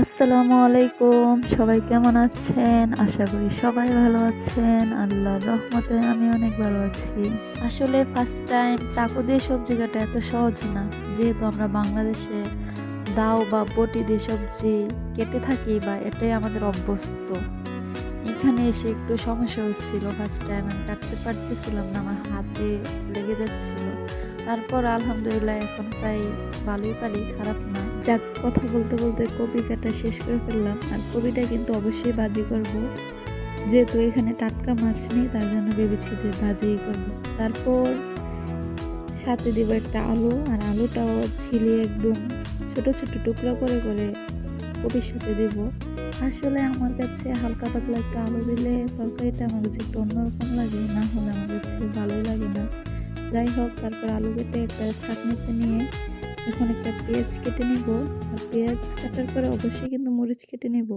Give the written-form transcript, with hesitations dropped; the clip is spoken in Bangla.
আসসালামু আলাইকুম। সবাই কেমন আছেন? আশা করি সবাই ভালো আছেন। আল্লাহর রহমতে আমি অনেক ভালো আছি। আসলে ফার্স্ট টাইম চাকু দিয়ে সবজি কাটা এত সহজ না। যেহেতু আমরা বাংলাদেশে দাও বা বটি দিয়ে সবজি কেটে থাকি বা এটাই আমাদের অভ্যস্ত। এখানে এসে একটু সমস্যা হচ্ছিল। ফার্স্ট টাইম আমি কাটতে পারতেছিলাম না। আমার হাতে লেগে যাচ্ছিল। তারপর আলহামদুলিল্লাহ এখন প্রায় ভালোই পারি, খারাপ না। যাক, কথা বলতে বলতে কপি কাটা শেষ করে ফেললাম। আর কপিটা কিন্তু অবশ্যই ভাজি করব। যেহেতু এখানে টাটকা মাছ নেই, তার জন্য ভেবেছি যে ভাজিই করব। তারপর সাথে দিব একটা আলু, আর আলুটাও ছিলিয়ে একদম ছোট ছোট টুকরা করে করে কপির সাথে দিব। আসলে আমার কাছে হালকা পাতলা একটা আলু দিলে তরকারিটা আমার কাছে একটু অন্যরকম লাগে, না হলে আমার কাছে ভালোই লাগে না। যাই হোক, তারপর আলু কেটে একটা ছাঁকনিতে নিয়ে এখন একটা পেঁয়াজ কেটে নিব। আর পেঁয়াজ কাটার পরে অবশ্যই কিন্তু মরিচ কেটে নিব।